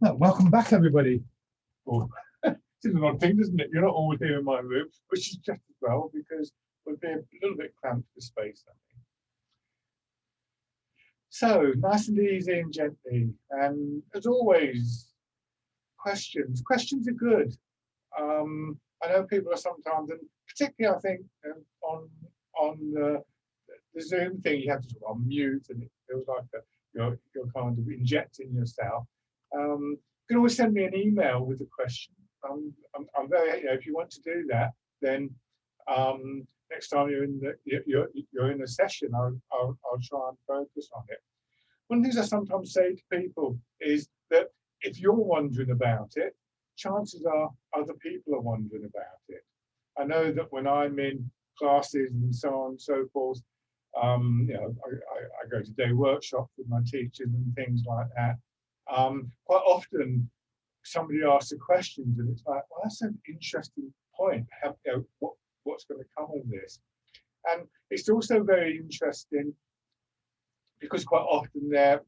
Well, welcome back, everybody. Oh, it's an odd thing, isn't it? You're not always here in my room, which is just as well because we'd be a little bit cramped for space, I think. So, nice and easy and gently. And as always, questions. Questions are good. I know people are sometimes, and particularly I think on the Zoom thing, you have to sort of unmute, and it feels like you're kind of injecting yourself. You can always send me an email with a question. I'm very, if you want to do that, then next time you're in a session, I'll try and focus on it. One of the things I sometimes say to people is that if you're wondering about it, chances are other people are wondering about it. I know that when I'm in classes and so on and so forth, I go to day workshops with my teachers and things like that. Quite often, somebody asks a question, and it's like, well, that's an interesting point. What's going to come of this? And it's also very interesting because quite often they're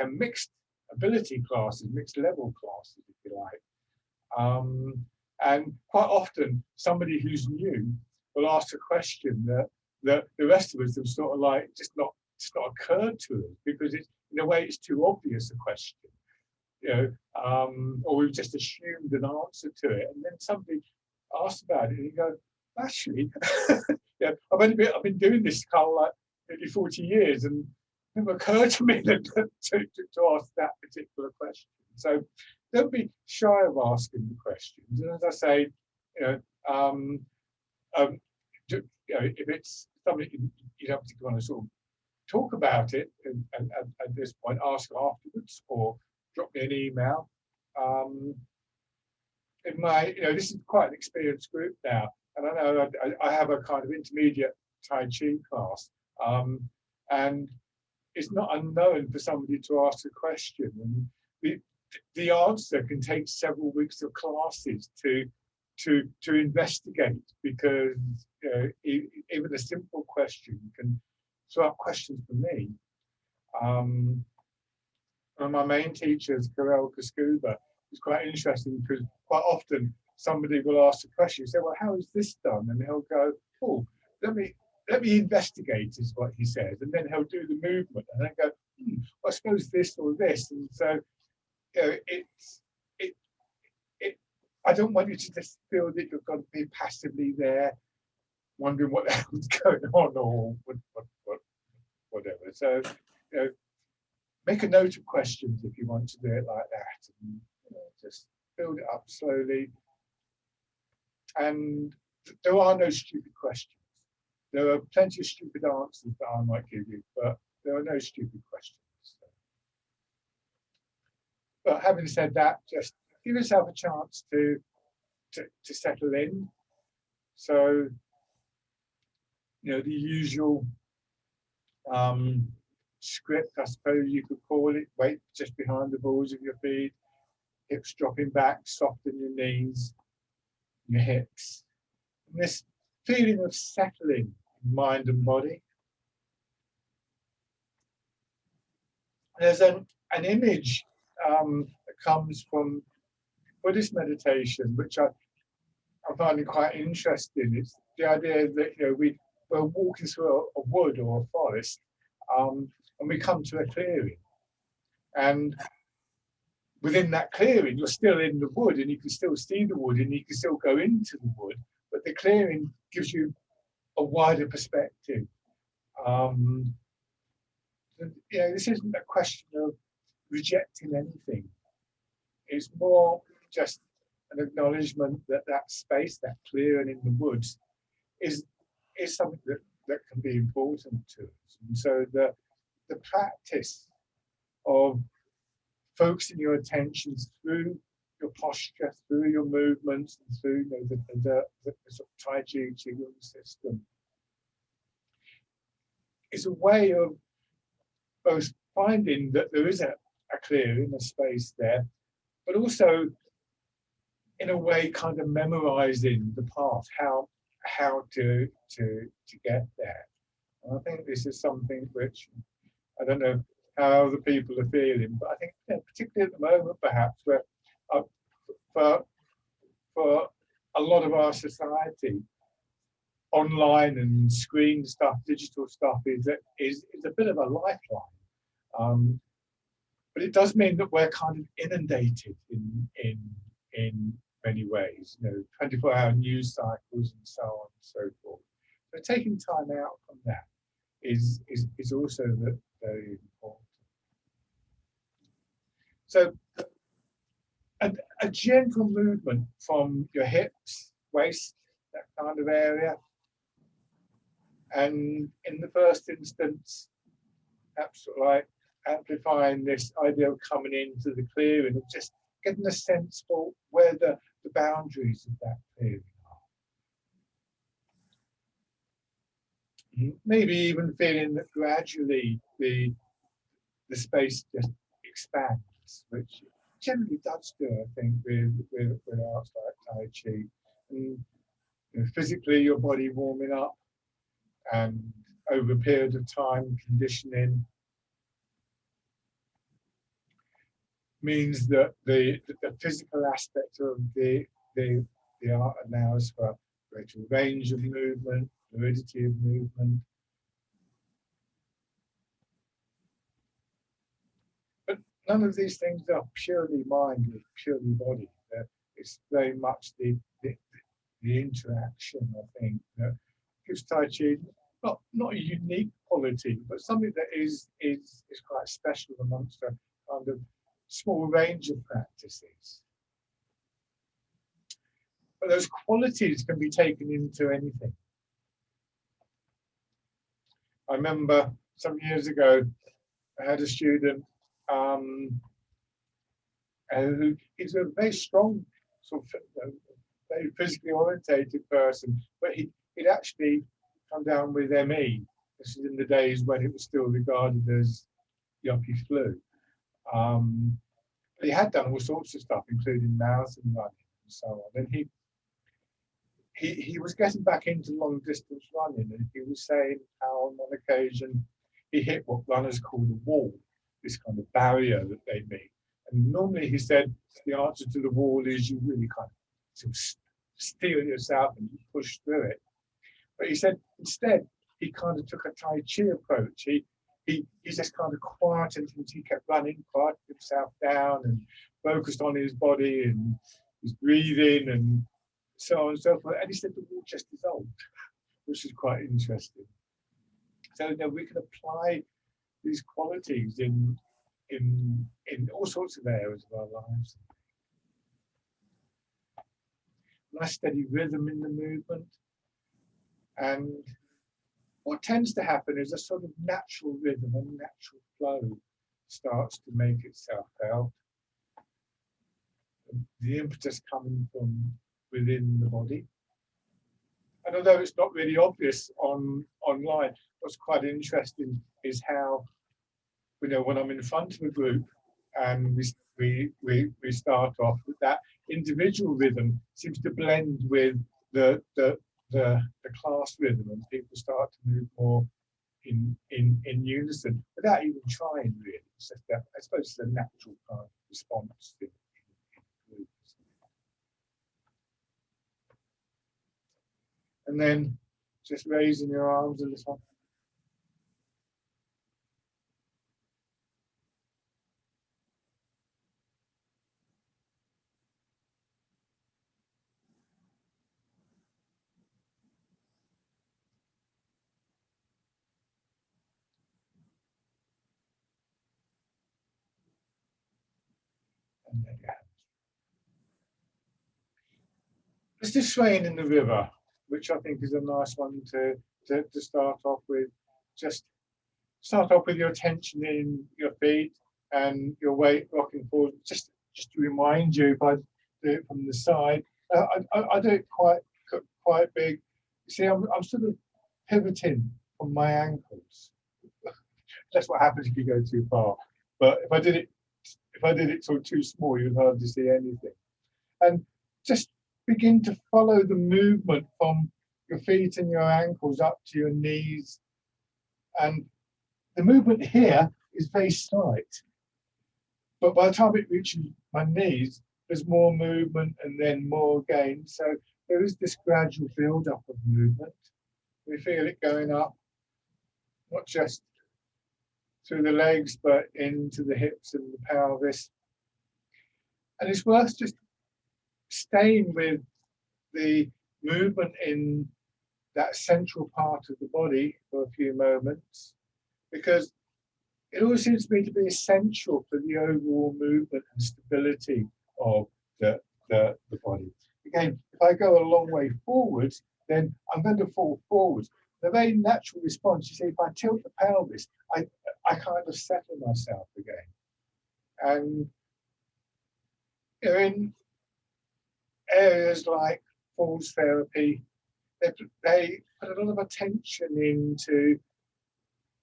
mixed ability classes, mixed level classes, if you like. And quite often, somebody who's new will ask a question that the rest of us have sort of like just not occurred to us because it's, in a way, it's too obvious a question, or we've just assumed an answer to it, and then somebody asks about it, and you go, actually, I've been doing this kind of like nearly 40 years, and it never occurred to me to ask that particular question. So don't be shy of asking the questions. And as I say, if it's something you don't particularly want to sort of talk about it, and at this point, ask afterwards or drop me an email. In my, this is quite an experienced group now, and I know I have a kind of intermediate Tai Chi class, and it's not unknown for somebody to ask a question, and the answer can take several weeks of classes to investigate, because even a simple question can throw up questions for me. One of my main teachers, Karel Kaskuba, is quite interesting because quite often somebody will ask a question, say, well, how is this done? And he'll go, oh, let me investigate, is what he says. And then he'll do the movement and then go, I suppose this or this. And so, I don't want you to just feel that you've got to be passively there, wondering what the hell's going on or whatever. So, make a note of questions if you want to do it like that, and just build it up slowly. And there are no stupid questions. There are plenty of stupid answers that I might give you, but there are no stupid questions. But having said that, just give yourself a chance to settle in. So, the usual script, I suppose you could call it: weight just behind the balls of your feet, hips dropping back, soften your knees, your hips. And this feeling of settling in mind and body. There's an image that comes from Buddhist meditation, which I find quite interesting. It's the idea that we're walking through a wood or a forest, and we come to a clearing, and within that clearing, you're still in the wood, and you can still see the wood, and you can still go into the wood, but the clearing gives you a wider perspective. This isn't a question of rejecting anything. It's more just an acknowledgement that space, that clearing in the woods, is something that can be important to us. And so the practice of focusing your attention through your posture, through your movements, and through the sort of Tai Chi Qigong system is a way of both finding that there is a clearing, a space there, but also in a way kind of memorizing the path, how to get there. And I think this is something which, I don't know how the people are feeling. But I think, particularly at the moment, perhaps, where uh, for a lot of our society, online and screen stuff, digital stuff is a bit of a lifeline. But it does mean that we're kind of inundated in many ways, 24-hour news cycles and so on and so forth. So taking time out from that is also very important. So a gentle movement from your hips, waist, that kind of area. And in the first instance, perhaps like amplifying this idea of coming into the clearing, of just getting a sense for where the boundaries of that clearing are. Maybe even feeling that gradually the space just expands, which generally does do, I think, with arts like Tai Chi. And physically, your body warming up, and over a period of time, conditioning means that the physical aspect of the art allows for greater range of movement, fluidity of movement. But none of these things are purely mind or purely body. It's very much the interaction, I think, that gives Tai Chi not a unique quality, but something that is quite special amongst a kind of small range of practices. But those qualities can be taken into anything. I remember some years ago, I had a student who is a very strong, sort of very physically orientated person, but he'd actually come down with ME. This is in the days when it was still regarded as yuppie flu. But he had done all sorts of stuff, including marathon running and so on. And he was getting back into long distance running, and he was saying how on one occasion he hit what runners call the wall, this kind of barrier that they meet. And normally he said the answer to the wall is you really kind of sort of steel yourself and you push through it. But he said instead he kind of took a Tai Chi approach. He just kind of quietened things. He kept running, quieted himself down, and focused on his body and his breathing and so on and so forth. And he said the wall just dissolved, which is quite interesting. So we can apply these qualities in all sorts of areas of our lives. Nice steady rhythm in the movement. And what tends to happen is a sort of natural rhythm, a natural flow starts to make itself felt. The impetus coming from within the body. And although it's not really obvious online, what's quite interesting is how, when I'm in front of a group and we start off with that individual rhythm seems to blend with the class rhythm, and people start to move more in unison without even trying really. It's just that, I suppose it's a natural kind of response in groups. And then just raising your arms a little. And then your hands. Let's do swaying in the river, which I think is a nice one to start off with. Just start off with your attention in your feet and your weight rocking forward. Just to remind you, if I do it from the side, I do it quite big. You see, I'm sort of pivoting from my ankles. That's what happens if you go too far. But if I did it sort of too small, you'd hardly see anything. And just begin to follow the movement from your feet and your ankles up to your knees. And the movement here is very slight. But by the time it reaches my knees, there's more movement and then more again. So there is this gradual build-up of movement. We feel it going up, not just through the legs, but into the hips and the pelvis. And it's worth just staying with the movement in that central part of the body for a few moments, because it always seems to me to be essential for the overall movement and stability of the body. Again, if I go a long way forwards, then I'm going to fall forwards. The very natural response, you see, if I tilt the pelvis, I kind of settle myself again. And in areas like falls therapy, they put a lot of attention into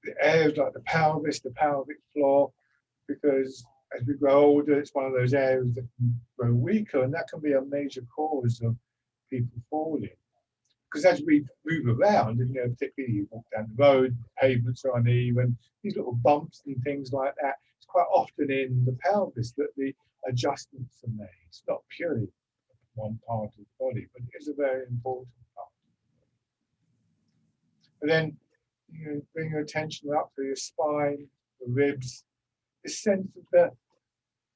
the areas like the pelvis, the pelvic floor, because as we grow older, it's one of those areas that can grow weaker, and that can be a major cause of people falling. Because as we move around, and particularly you walk down the road, pavements are uneven, these little bumps and things like that, it's quite often in the pelvis that the adjustments are made. It's not purely one part of the body, but it is a very important part. But then bring your attention up to your spine, the ribs, the sense of the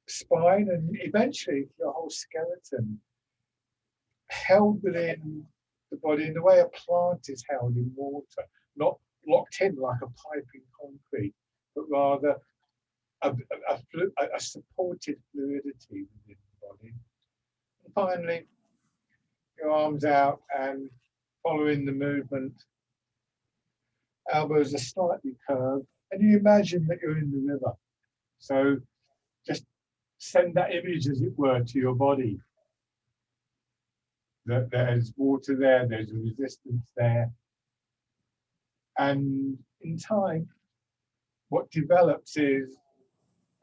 spine, and eventually your whole skeleton held within the body in the way a plant is held in water, not locked in like a pipe in concrete, but rather a supported fluidity within the body. And finally, your arms out and following the movement. Elbows are slightly curved, and you imagine that you're in the river. So just send that image, as it were, to your body. That there's water there, there's a resistance there. And in time, what develops is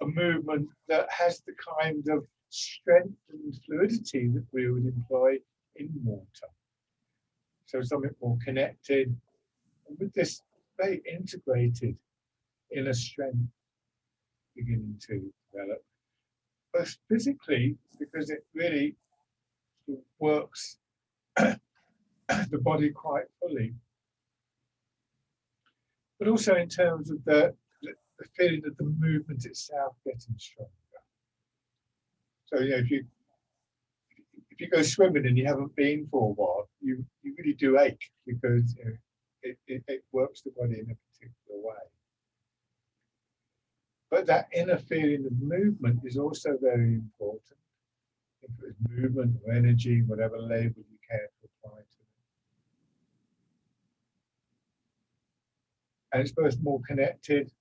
a movement that has the kind of strength and fluidity that we would employ in water. So something more connected, and with this very integrated inner strength beginning to develop, both physically, because it really works the body quite fully, but also in terms of the feeling of the movement itself getting stronger. So if you go swimming and you haven't been for a while, you really do ache, because it works the body in a particular way. But that inner feeling of movement is also very important. If it was movement or energy, whatever label you care to apply to it. And it's both more connected,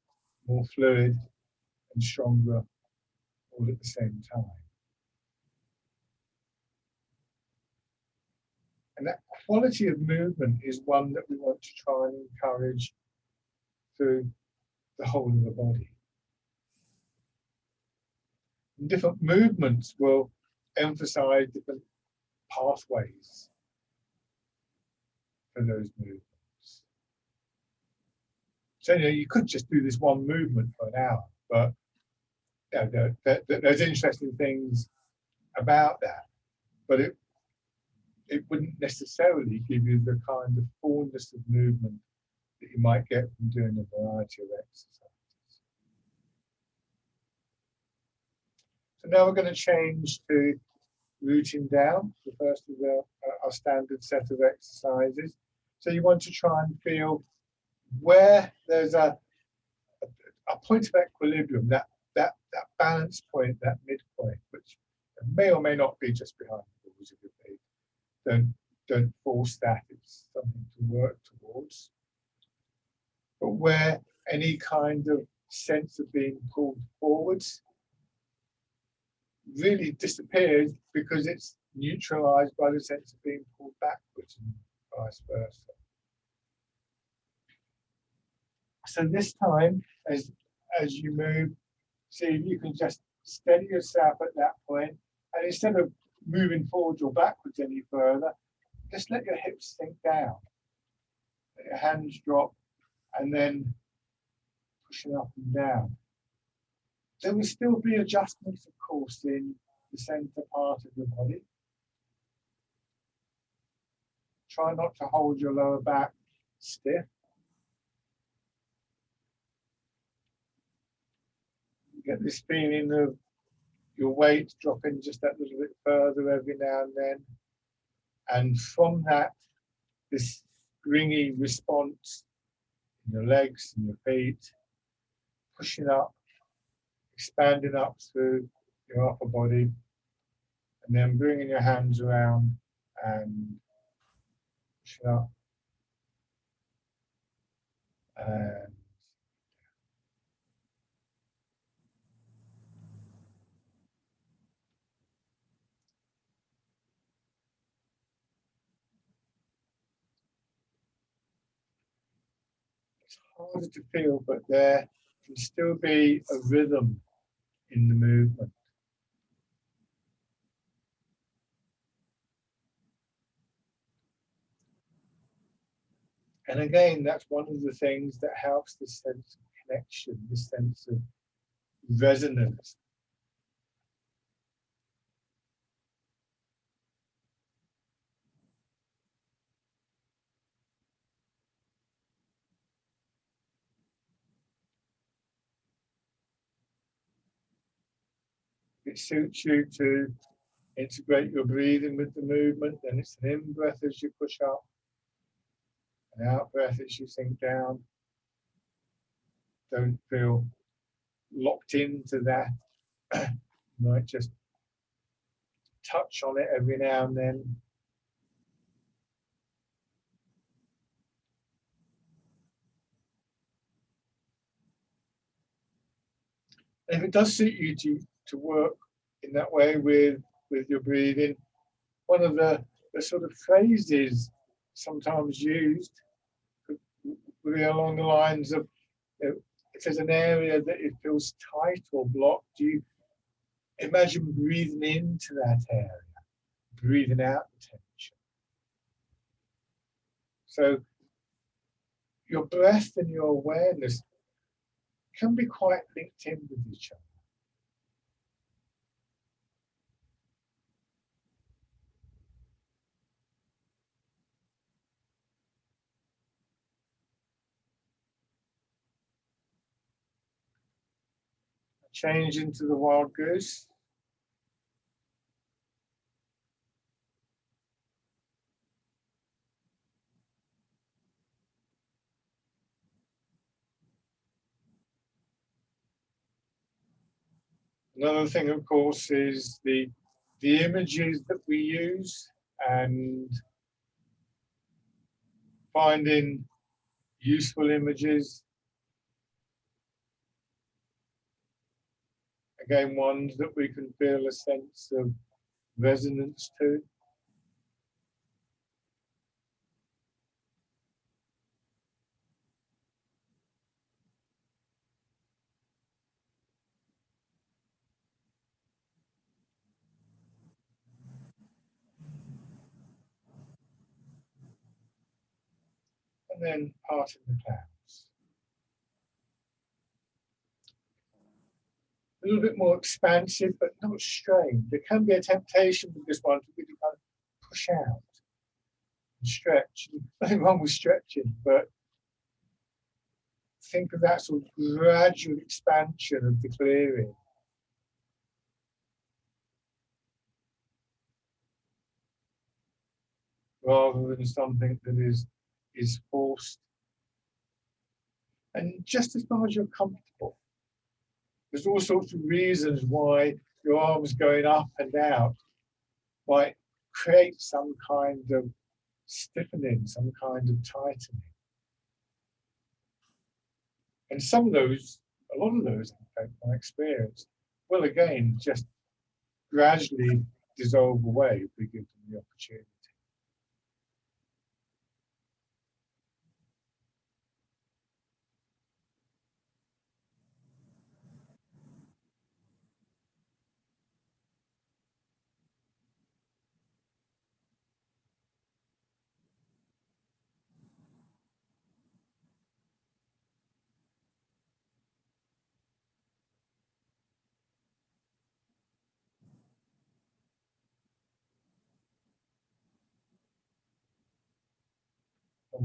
more fluid, and stronger all at the same time. And that quality of movement is one that we want to try and encourage through the whole of the body. And different movements will emphasize different pathways for those movements. So you could just do this one movement for an hour, but there's interesting things about that. But it wouldn't necessarily give you the kind of fullness of movement that you might get from doing a variety of exercises. So now we're going to change to rooting down, the first of our standard set of exercises. So you want to try and feel where there's a point of equilibrium, that balance point, that midpoint, which may or may not be just behind the balls of your feet. Don't force that, it's something to work towards. But where any kind of sense of being pulled forwards really disappears, because it's neutralized by the sense of being pulled backwards, and vice versa. So this time, as you move, see if you can just steady yourself at that point, and instead of moving forwards or backwards any further, just let your hips sink down, let your hands drop, and then pushing up and down. There will still be adjustments, of course, in the center part of the body. Try not to hold your lower back stiff. Get this feeling of your weight dropping just that little bit further every now and then. And from that, this springy response in your legs and your feet, pushing up, expanding up through your upper body, and then bringing your hands around and pushing up. And it's harder to feel, but there can still be a rhythm in the movement. And again, that's one of the things that helps this sense of connection, this sense of resonance. It suits you to integrate your breathing with the movement, then it's an in-breath as you push up, an out-breath as you sink down. Don't feel locked into that. You might just touch on it every now and then. And if it does suit you to work in that way with your breathing, one of the sort of phrases sometimes used would be along the lines of, you know, if there's an area that it feels tight or blocked, you imagine breathing into that area, breathing out the tension. So your breath and your awareness can be quite linked in with each other. Change into the wild goose. Another thing, of course, is the images that we use and finding useful images. Again, ones that we can feel a sense of resonance to. And then parting the clouds. A little bit more expansive, but not strained. There can be a temptation with this one to really kind of push out and stretch. Nothing wrong with stretching, but think of that sort of gradual expansion of the clearing. Rather than something that is forced. And just as far as you're comfortable, there's all sorts of reasons why your arms going up and out might create some kind of stiffening, some kind of tightening. And some of those, a lot of those, in fact, my experience, will again just gradually dissolve away if we give them the opportunity.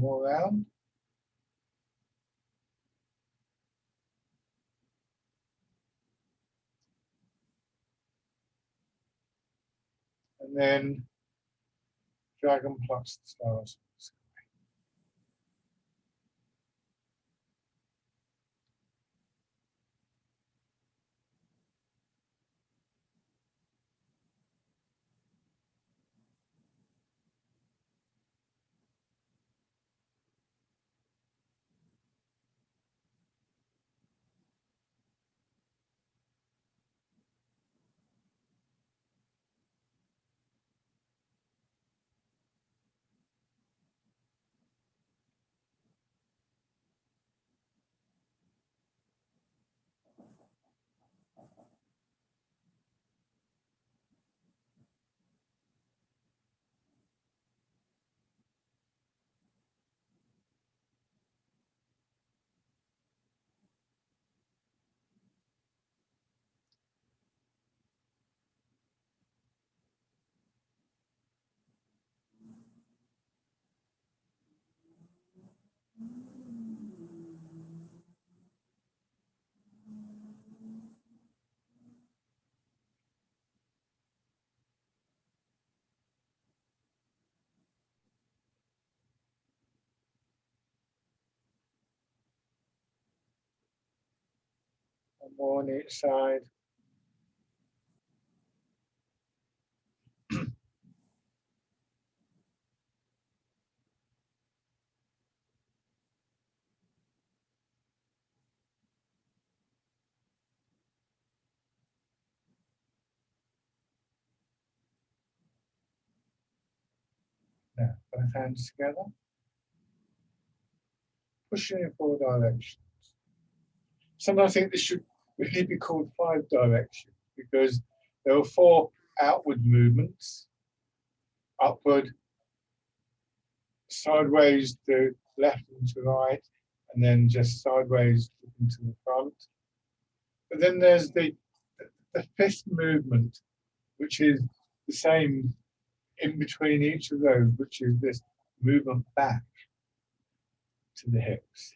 One more round. And then dragon plucks the stars. One more on each side. Now, both hands together. Pushing in 4 directions. Sometimes I think this should really be called 5 directions because there are 4 outward movements. Upward, sideways to left and to right, and then just sideways looking to the front. But then there's the 5th movement, which is the same in between each of those, which is this movement back to the hips.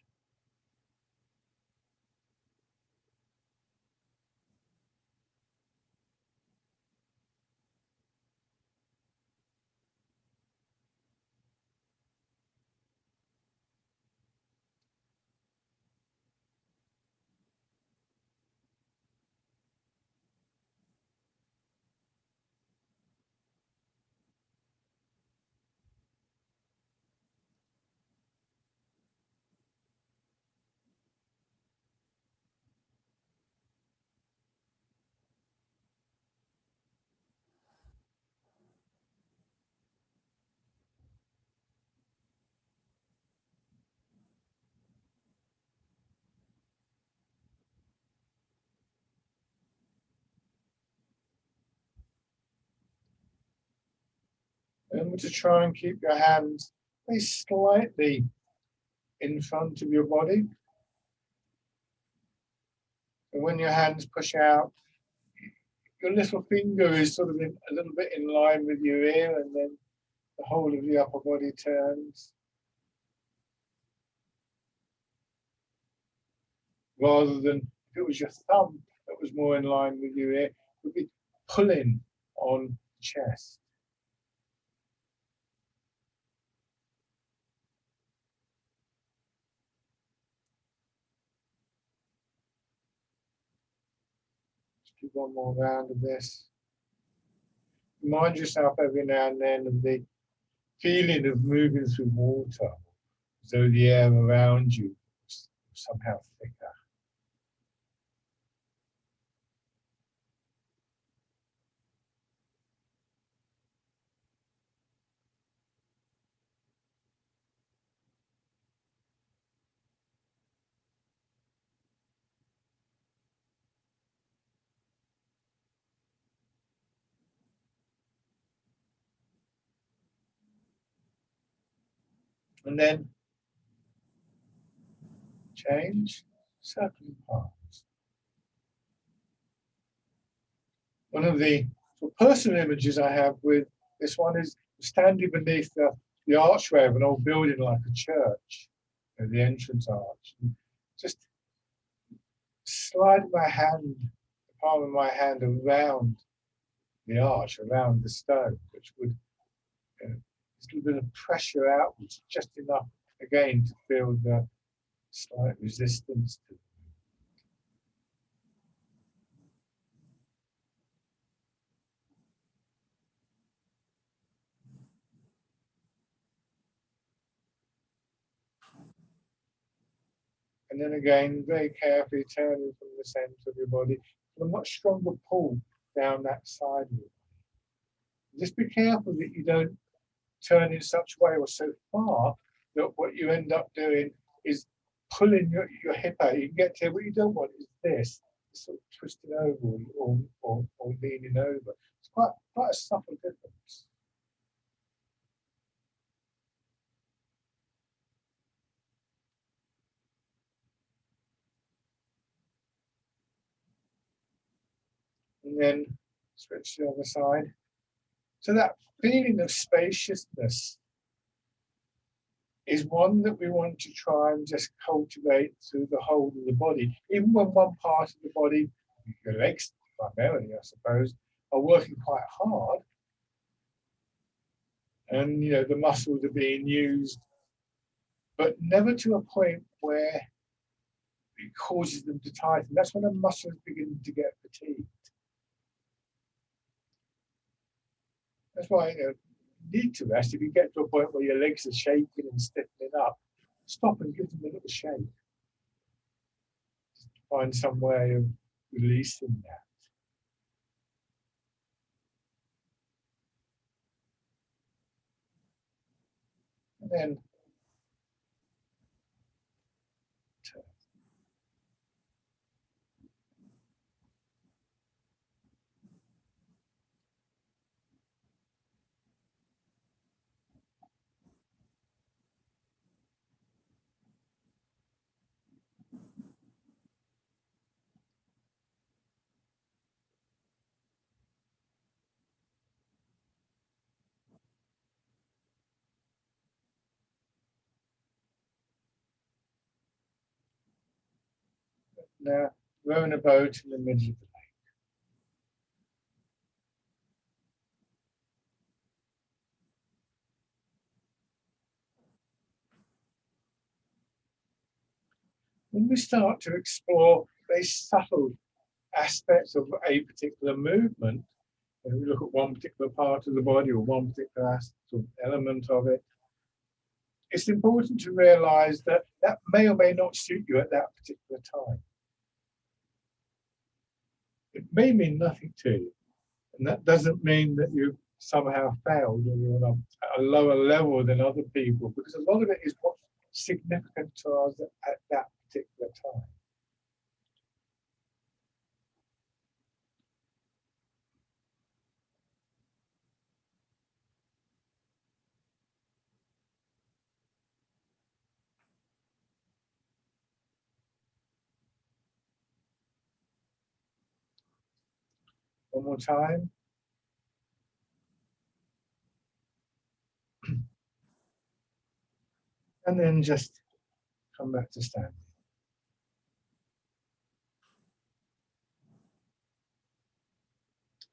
Remember to try and keep your hands very slightly in front of your body. And when your hands push out, your little finger is sort of a little bit in line with your ear, and then the whole of the upper body turns. Rather than if it was your thumb that was more in line with your ear, it would be pulling on the chest. Just do one more round of this. Remind yourself every now and then of the feeling of moving through water, as though the air around you was somehow thicker. And then change, circling palms. One of the personal images I have with this one is standing beneath the the archway of an old building like a church, you know, the entrance arch. And just slide my hand, the palm of my hand around the arch, around the stone, which would, you know, just a little bit of pressure outwards, just enough again to feel the slight resistance to. And then again, very carefully turning from the center of your body, a much stronger pull down that side of you. Just be careful that you don't turn in such a way or so far that what you end up doing is pulling your hip out. You can get to what you don't want is this, sort of twisting over or leaning over. It's quite a subtle difference. And then switch to the other side. So that feeling of spaciousness is one that we want to try and just cultivate through the whole of the body. Even when one part of the body, your legs primarily, I suppose, are working quite hard, and you know the muscles are being used, but never to a point where it causes them to tighten. That's when the muscles begin to get fatigued. That's why you need to rest. If you get to a point where your legs are shaking and stiffening up, stop and give them a little shake. Just find some way of releasing that. And then turn. Now, rowing a boat in the middle of the lake. When we start to explore very subtle aspects of a particular movement, and we look at one particular part of the body or one particular element of it, it's important to realize that that may or may not suit you at that particular time. It may mean nothing to you, and that doesn't mean that you've somehow failed or you're on a lower level than other people, because a lot of it is what's significant to us at that particular time. One more time. And then just come back to standing.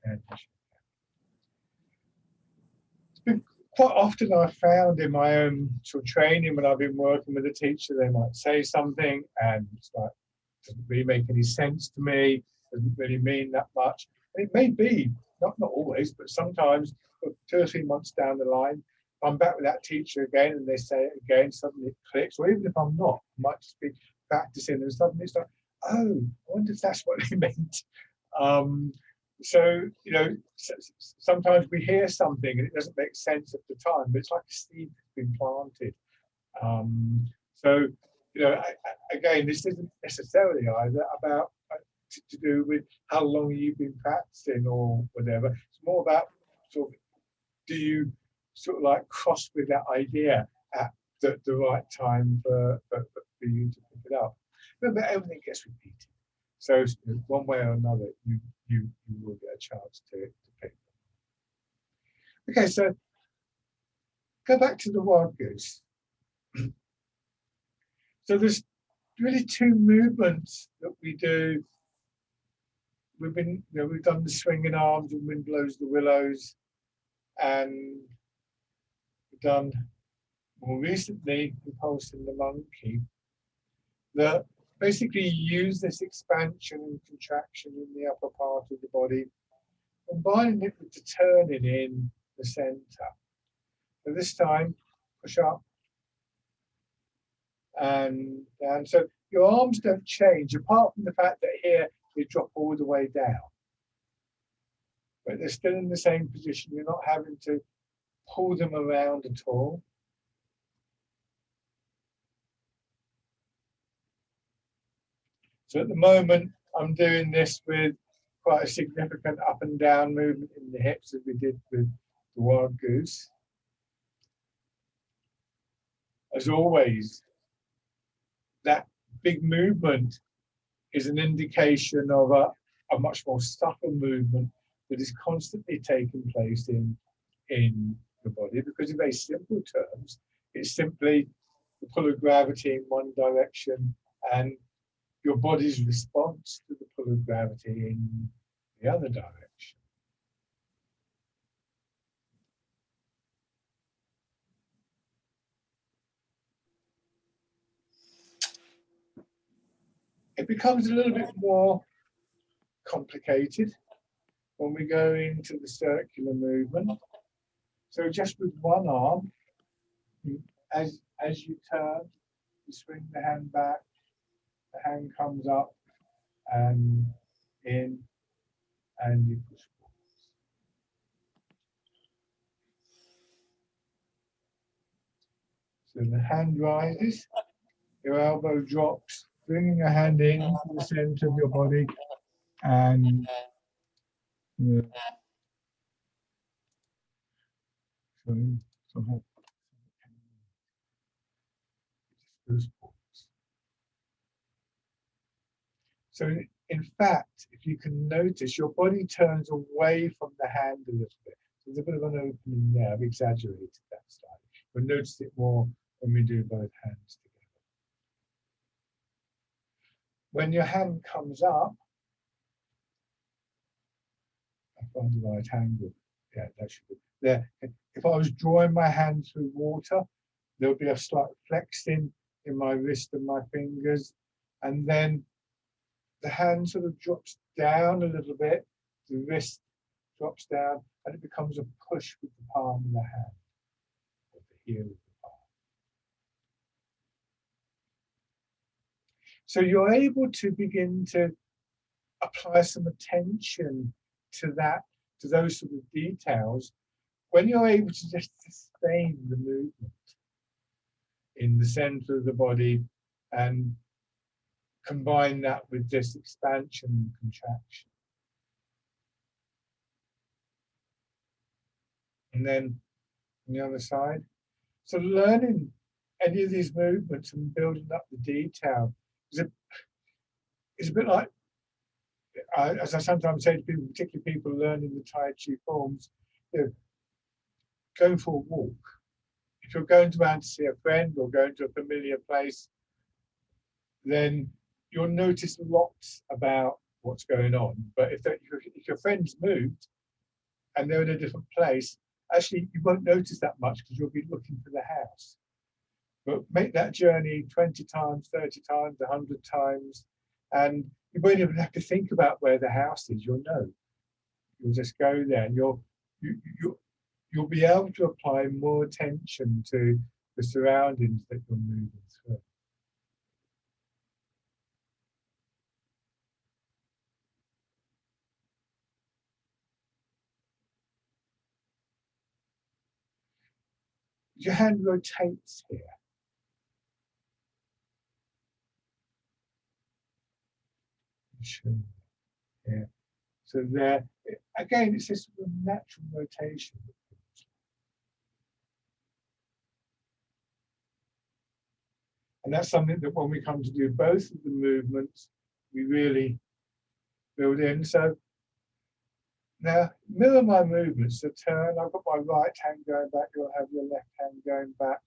And it's been quite often I've found in my own sort of training when I've been working with a teacher, they might say something and it's like, doesn't really make any sense to me, doesn't really mean that much. And it may be, not always, but sometimes 2 or 3 months down the line, I'm back with that teacher again and they say it again, suddenly it clicks, or even if I'm not, I might just be practicing and suddenly it's like, oh, I wonder if that's what they meant. So, you know, sometimes we hear something and it doesn't make sense at the time, but it's like a seed that's been planted. So, you know, again, this isn't necessarily either about to do with how long you've been practicing or whatever. It's more about sort of, do you sort of like cross with that idea at the right time for you to pick it up. Remember, everything gets repeated. So one way or another, you will get a chance to pick them. Okay, so go back to the wild goose. So there's really two movements that we do. We've done the swinging arms and wind blows the willows, and we've done more recently Repulsing the Monkey, that basically use this expansion and contraction in the upper part of the body, combining it with the turning in the center. So this time, push up and down. So your arms don't change, apart from the fact that here they drop all the way down. But they're still in the same position. You're not having to pull them around at all. So at the moment, I'm doing this with quite a significant up and down movement in the hips, as we did with the wild goose. As always, that big movement is an indication of a much more subtle movement that is constantly taking place in the body, because in very simple terms, it's simply the pull of gravity in one direction and your body's response to the pull of gravity in the other direction. It becomes a little bit more complicated when we go into the circular movement. So just with one arm, as you turn, you swing the hand back, the hand comes up and in, and you push forwards. So the hand rises, your elbow drops, bringing your hand in to the center of your body, and so in fact, if you can notice, your body turns away from the hand a little bit. There's a bit of an opening there. I've exaggerated that slightly. But notice it more when we do both hands together. When your hand comes up, I find the right angle. Yeah, that should be there. If I was drawing my hand through water, there'll be a slight flexing in my wrist and my fingers, and then the hand sort of drops down a little bit, the wrist drops down, and it becomes a push with the palm of the hand, or the heel of the palm. So you're able to begin to apply some attention to that, to those sort of details, when you're able to just sustain the movement in the center of the body and combine that with this expansion and contraction. And then on the other side, so learning any of these movements and building up the detail is a bit like, as I sometimes say to people, particularly people learning the Tai Chi forms, going for a walk. If you're going around to see a friend or going to a familiar place, then you'll notice lots about what's going on. But if your friend's moved and they're in a different place, actually you won't notice that much because you'll be looking for the house. But make that journey 20 times, 30 times, 100 times, and you won't even have to think about where the house is. You'll know. You'll just go there, and you'll be able to apply more attention to the surroundings that you're moving through. Your hand rotates here. Sure. Yeah. So there, again, it's this sort of natural rotation. And that's something that when we come to do both of the movements, we really build in. So Now, mirror my movements. So turn, I've got my right hand going back, you'll have your left hand going back.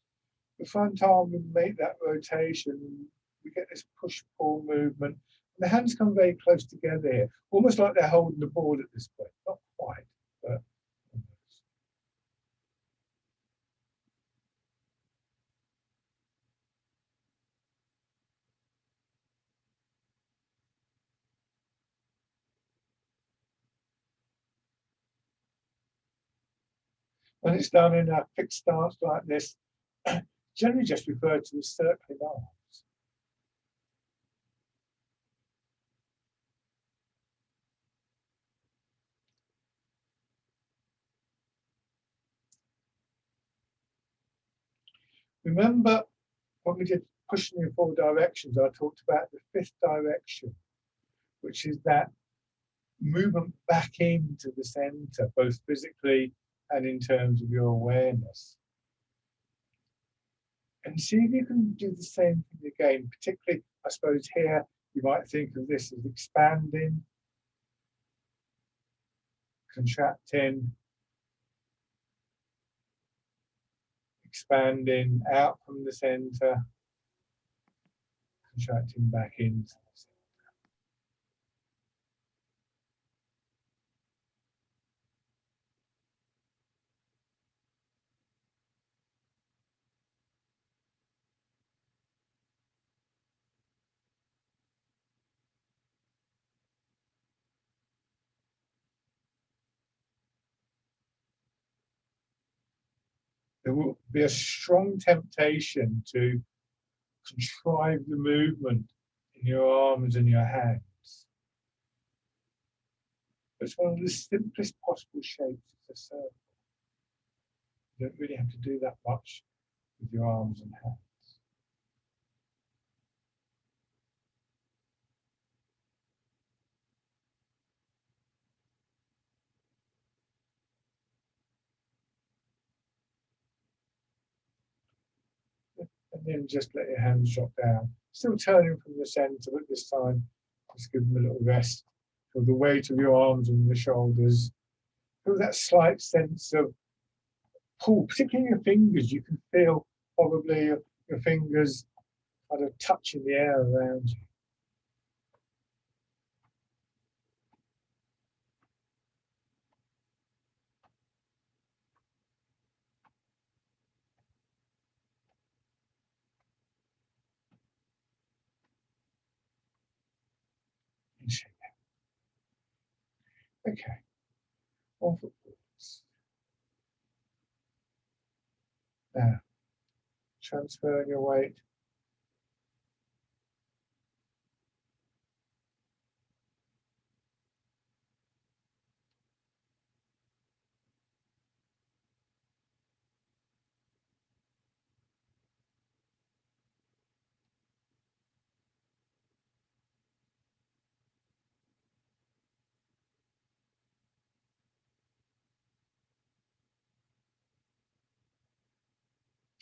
The front arm will make that rotation. We get this push-pull movement. And the hands come very close together here, almost like they're holding the board at this point. Not quite, but almost. When it's done in a fixed stance like this, generally just referred to as circling arms. Remember when we did pushing in 4 directions, I talked about the 5th direction, which is that movement back into the center, both physically and in terms of your awareness. And see if you can do the same thing again, particularly, I suppose, here, you might think of this as expanding, contracting, expanding out from the center, contracting back into the center. There will be a strong temptation to contrive the movement in your arms and your hands. It's one of the simplest possible shapes. It's a circle. You don't really have to do that much with your arms and hands. And then just let your hands drop down. Still turning from the center, but this time just give them a little rest. Feel the weight of your arms and your shoulders. Feel that slight sense of pull, particularly your fingers. You can feel probably your fingers kind of touching the air around you. And shake it. Okay. On foot forwards. Now, transferring your weight.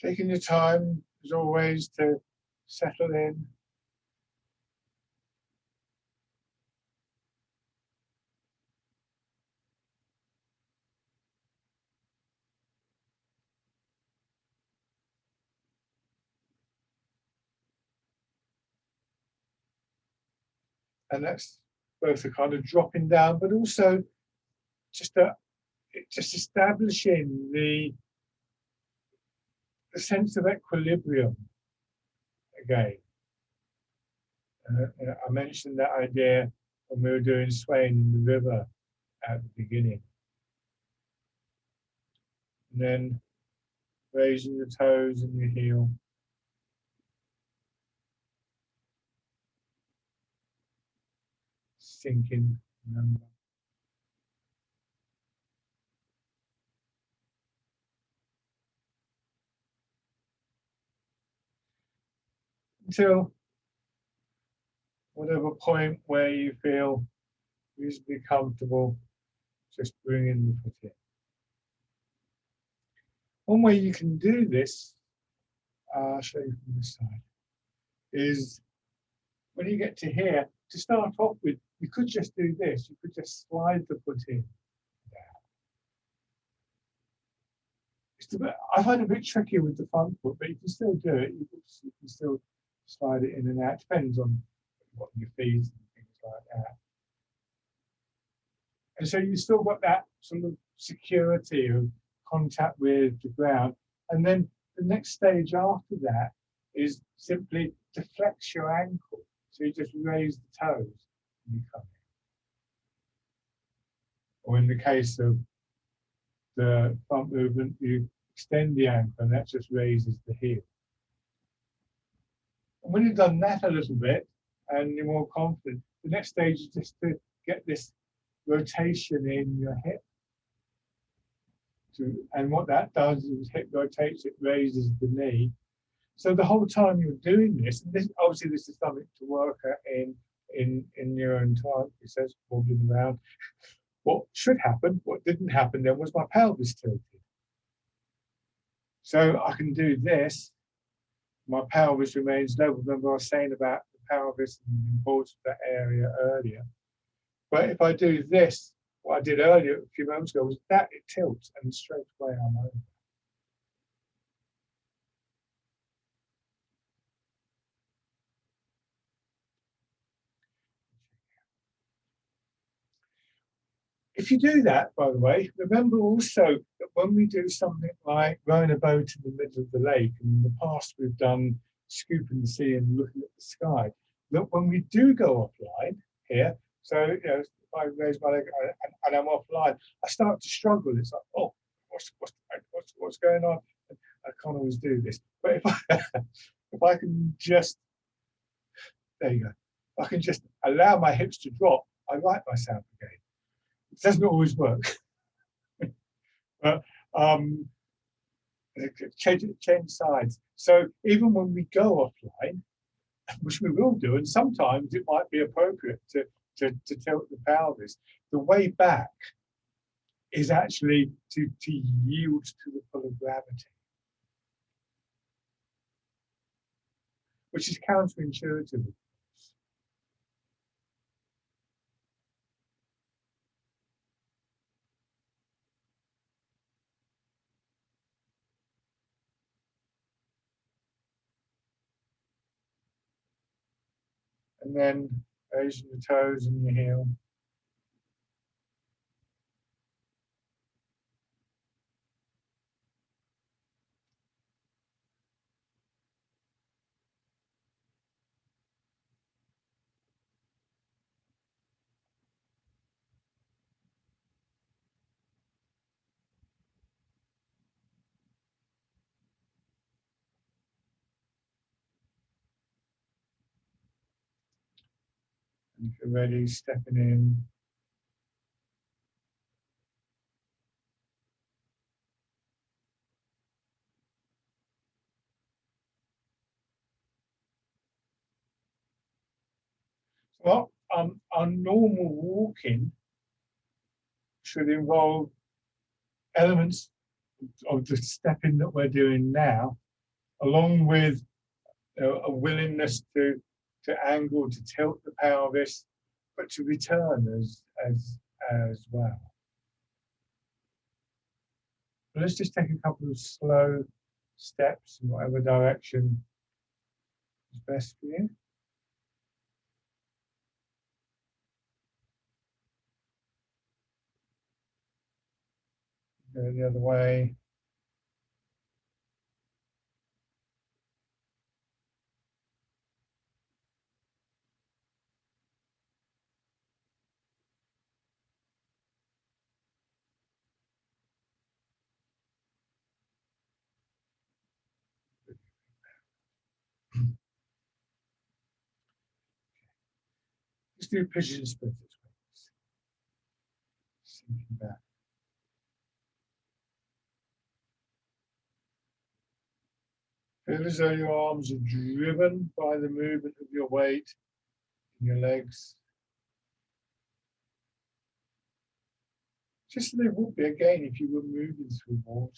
Taking your time, as always, to settle in. And that's both a kind of dropping down, but also just establishing the sense of equilibrium again. I mentioned that idea when we were doing swaying in the river at the beginning. And then raising your toes and your heel. Sinking, remember. Until whatever point where you feel reasonably comfortable, just bringing the foot in. One way you can do this, I'll show you from this side, is when you get to here, to start off with, you could just do this. You could just slide the foot in. I find it a bit tricky with the front foot, but you can still do it. You can still slide it in and out. Depends on what your feet and things like that. And so you still got that sort of security of contact with the ground. And then the next stage after that is simply to flex your ankle. So you just raise the toes and you come in. Or in the case of the front movement, you extend the ankle and that just raises the heel. And when you've done that a little bit and you're more confident, the next stage is just to get this rotation in your hip. And what that does is hip rotates, it raises the knee. So the whole time you're doing this, and obviously this is something to work at in your own time. It says wobbling around. What should happen, what didn't happen then was my pelvis tilted. So I can do this, my pelvis remains level. Remember I was saying about the pelvis and the importance of that area earlier. But if I do this, what I did earlier a few moments ago was that it tilts and straight away I'm over. If you do that, by the way, remember also that when we do something like rowing a boat in the middle of the lake, and in the past we've done scooping the sea and looking at the sky, that when we do go offline here, so if I raise my leg and I'm offline, I start to struggle. It's like, oh, what's going on? I can't always do this. But if I can just, there you go, I can just allow my hips to drop, I right myself again. It doesn't always work. But change sides. So even when we go offline, which we will do, and sometimes it might be appropriate to tilt the pelvis, the way back is actually to yield to the pull of gravity, which is counterintuitive. And then raising the toes and your heel. And if you're ready, stepping in. Well, our normal walking should involve elements of the stepping that we're doing now, along with a willingness to angle, to tilt the pelvis, but to return as well. But let's just take a couple of slow steps in whatever direction is best for you. Go the other way. Let's do pigeon splitters. Sinking back. Feel as though your arms are driven by the movement of your weight in your legs. Just as they would be again if you were moving through water.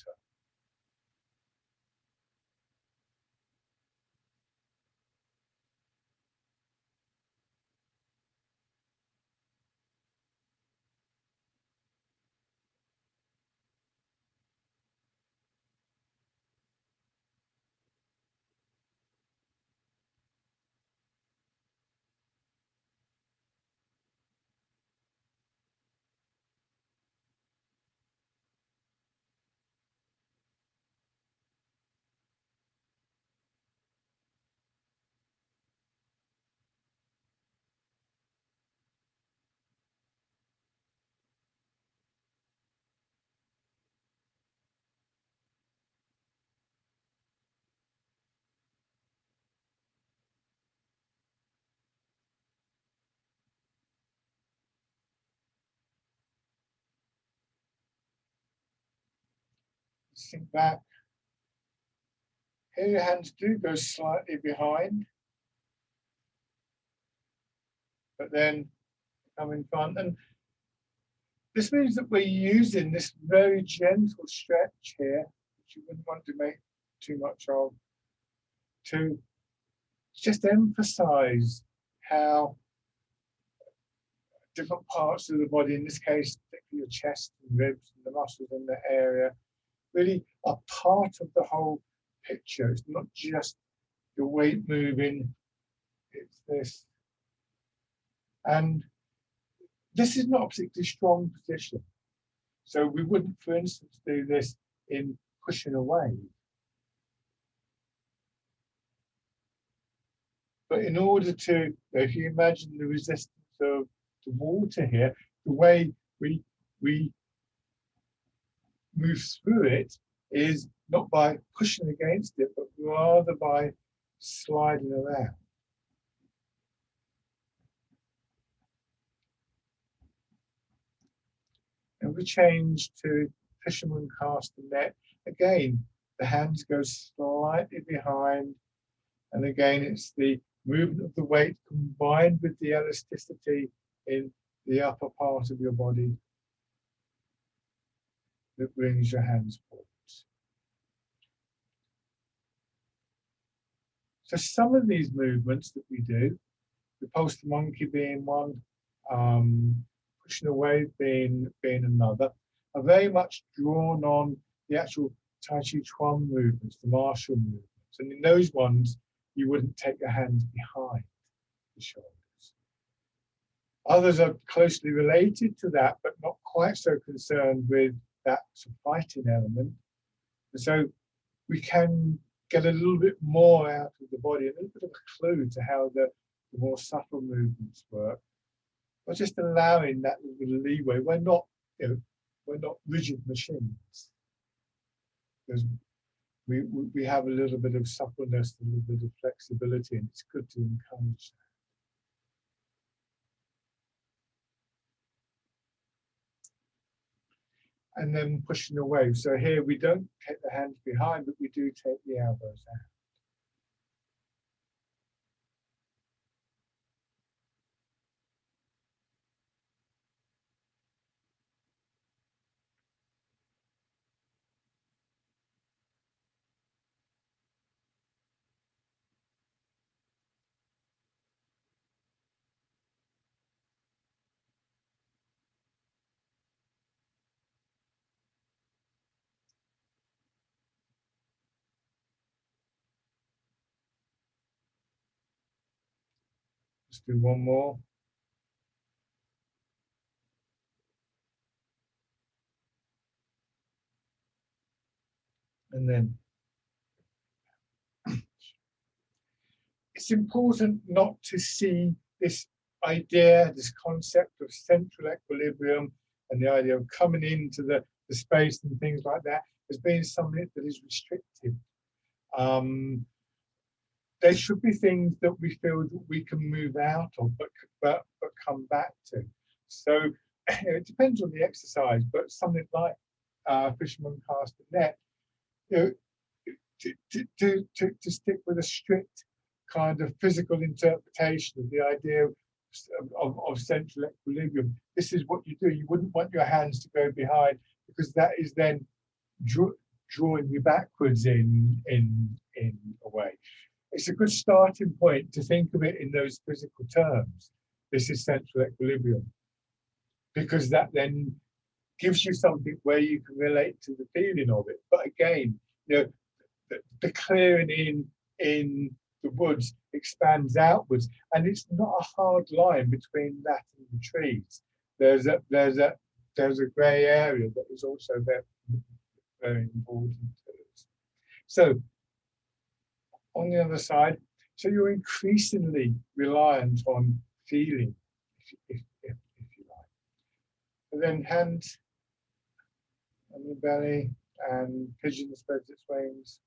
Sink back. Here your hands do go slightly behind, but then come in front. And this means that we're using this very gentle stretch here, which you wouldn't want to make too much of, to just emphasize how different parts of the body, in this case, particularly your chest and ribs and the muscles in the area, really are part of the whole picture. It's not just your weight moving, it's this. And this is not a particularly strong position. So we wouldn't, for instance, do this in pushing away. But in order to, if you imagine the resistance of the water here, the way we move through it is not by pushing against it, but rather by sliding around. And we change to fisherman cast the net. Again, the hands go slightly behind. And again, it's the movement of the weight combined with the elasticity in the upper part of your body that brings your hands forwards. So some of these movements that we do, the poster monkey being one, pushing away being another, are very much drawn on the actual Tai Chi Chuan movements, the martial movements. And in those ones, you wouldn't take your hands behind the shoulders. Others are closely related to that, but not quite so concerned with that fighting element. And so we can get a little bit more out of the body, a little bit of a clue to how the more subtle movements work. But just allowing that little leeway. We're not rigid machines. We have a little bit of suppleness, a little bit of flexibility, and it's good to encourage that. And then pushing away. So here we don't take the hands behind, but we do take the elbows out. Let's do one more. And then it's important not to see this idea, this concept of central equilibrium and the idea of coming into the space and things like that as being something that is restrictive. There should be things that we feel that we can move out of, but come back to. So it depends on the exercise, but something like fisherman cast the net, to stick with a strict kind of physical interpretation of the idea of central equilibrium. This is what you do. You wouldn't want your hands to go behind, because that is then drawing you backwards in a way. It's a good starting point to think of it in those physical terms. This is central equilibrium, because that then gives you something where you can relate to the feeling of it. But again, the clearing in the woods expands outwards, and it's not a hard line between that and the trees. There's a grey area that is also very, very important to us. So on the other side, so you're increasingly reliant on feeling, if you like. And then hands on the belly and pigeon spreads its wings.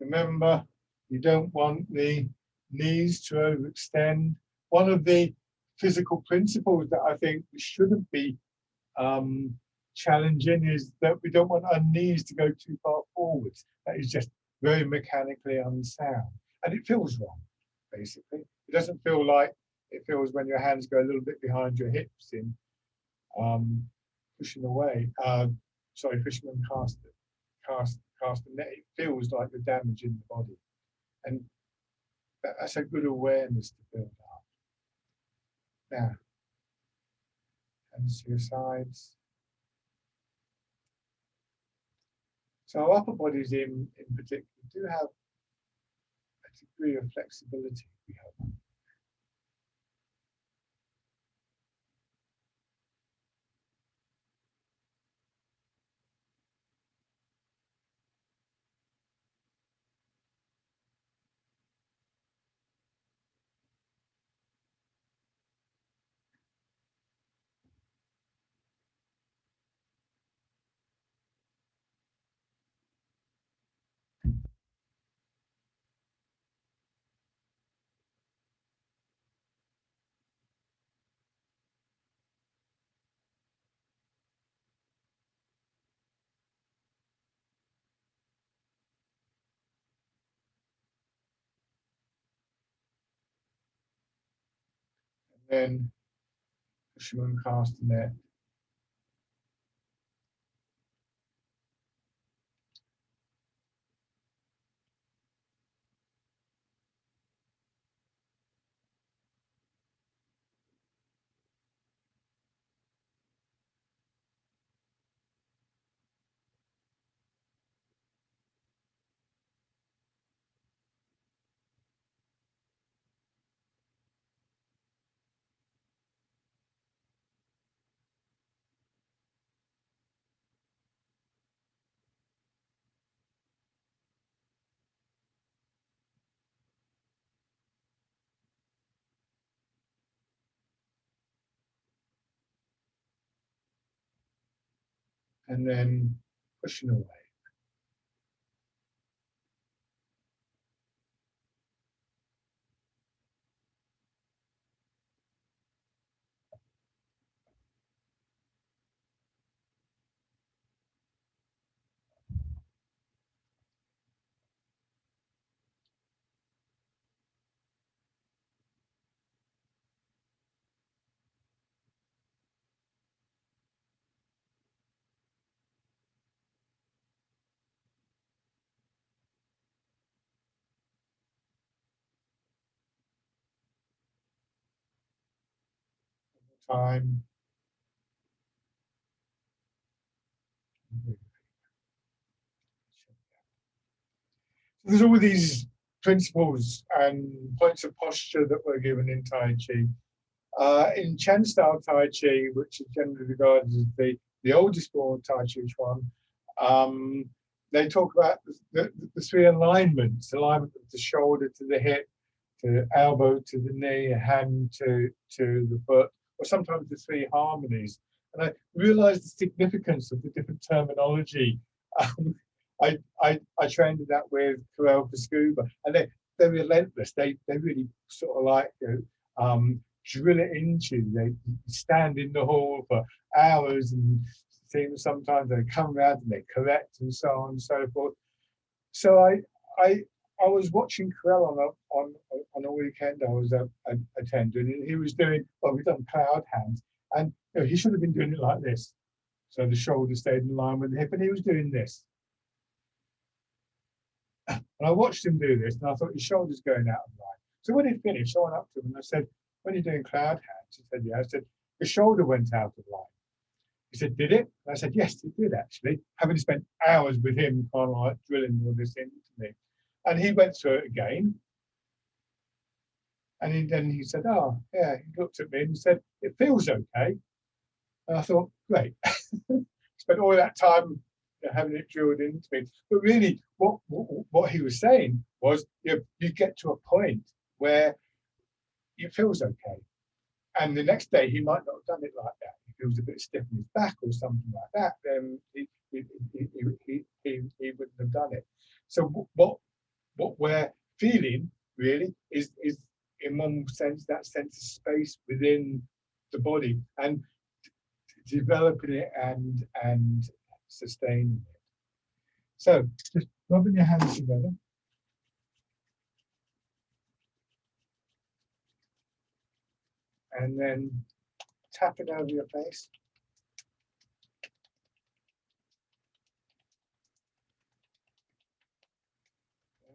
Remember, you don't want the knees to overextend. One of the physical principles that I think we shouldn't be challenging is that we don't want our knees to go too far forwards. That is just very mechanically unsound. And it feels wrong, basically. It doesn't feel like it feels when your hands go a little bit behind your hips in pushing away. Sorry, fisherman cast the net. It feels like you're damaging the body. And that's a good awareness to build up. Now, hands to your sides. So our upper bodies in particular do have a degree of flexibility, we hope. And then fisherman cast the net. And then pushing away. Time. There's all these principles and points of posture that were given in Tai Chi. In Chen style Tai Chi, which is generally regarded as the oldest form of Tai Chi Chuan, they talk about the three alignments: alignment of the shoulder to the hip, to elbow to the knee, hand to the foot, or sometimes the three harmonies. And I realized the significance of the different terminology. I trained in that with Karel Pascuba, and they're relentless. They really sort of like drill it into you. They stand in the hall for hours and things. Sometimes they come around and they correct and so on and so forth. So I was watching Karel on a weekend. I was attending, and he was doing, well, we've done cloud hands, and you know, he should have been doing it like this. So the shoulder stayed in line with the hip, and he was doing this. And I watched him do this, and I thought his shoulder's going out of line. So when he finished, I went up to him and I said, when you're doing cloud hands, he said, yeah. I said, the shoulder went out of line. He said, did it? And I said, yes, it did actually. Having spent hours with him, kind of like drilling all this into me. And he went through it again. And then he said, oh, yeah. He looked at me and said, it feels okay. And I thought, great. Spent all that time having it drilled into me. But really, what he was saying was, you get to a point where it feels okay. And the next day, he might not have done it like that. If he was a bit stiff in his back or something like that, then he wouldn't have done it. So what what we're feeling really is in one sense that sense of space within the body, and developing it and sustaining it. So just rubbing your hands together. And then tapping over your face.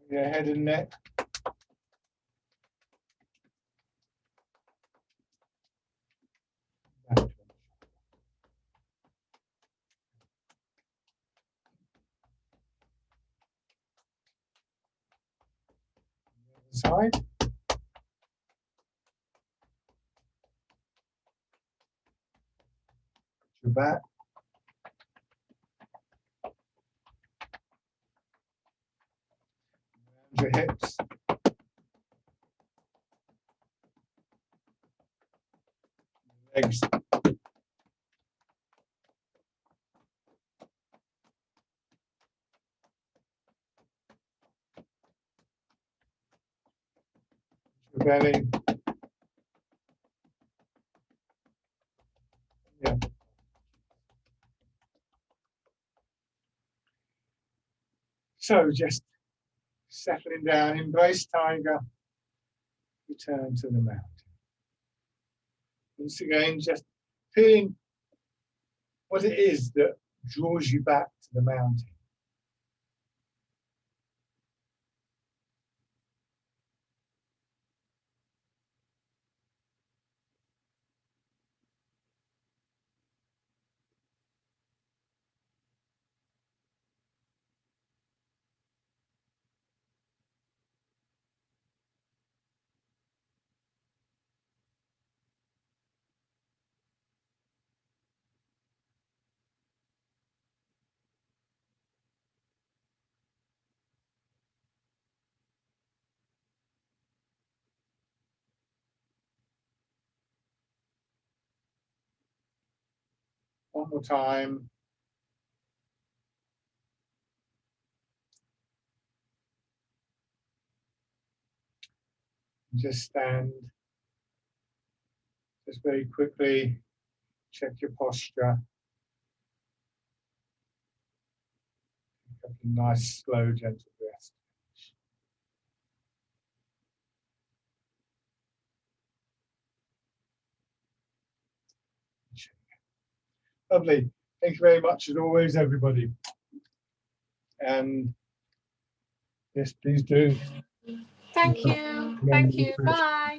Your head and neck. Side. Your back. Your hips. Legs. Your belly. Yeah. So just settling down, embrace tiger, return to the mountain. Once again, just feeling what it is that draws you back to the mountain. One more time. Just stand. Just very quickly check your posture. Take a nice, slow, gentle rest. Lovely. Thank you very much as always, everybody. And yes, please do. Thank you. Thank you. Bye.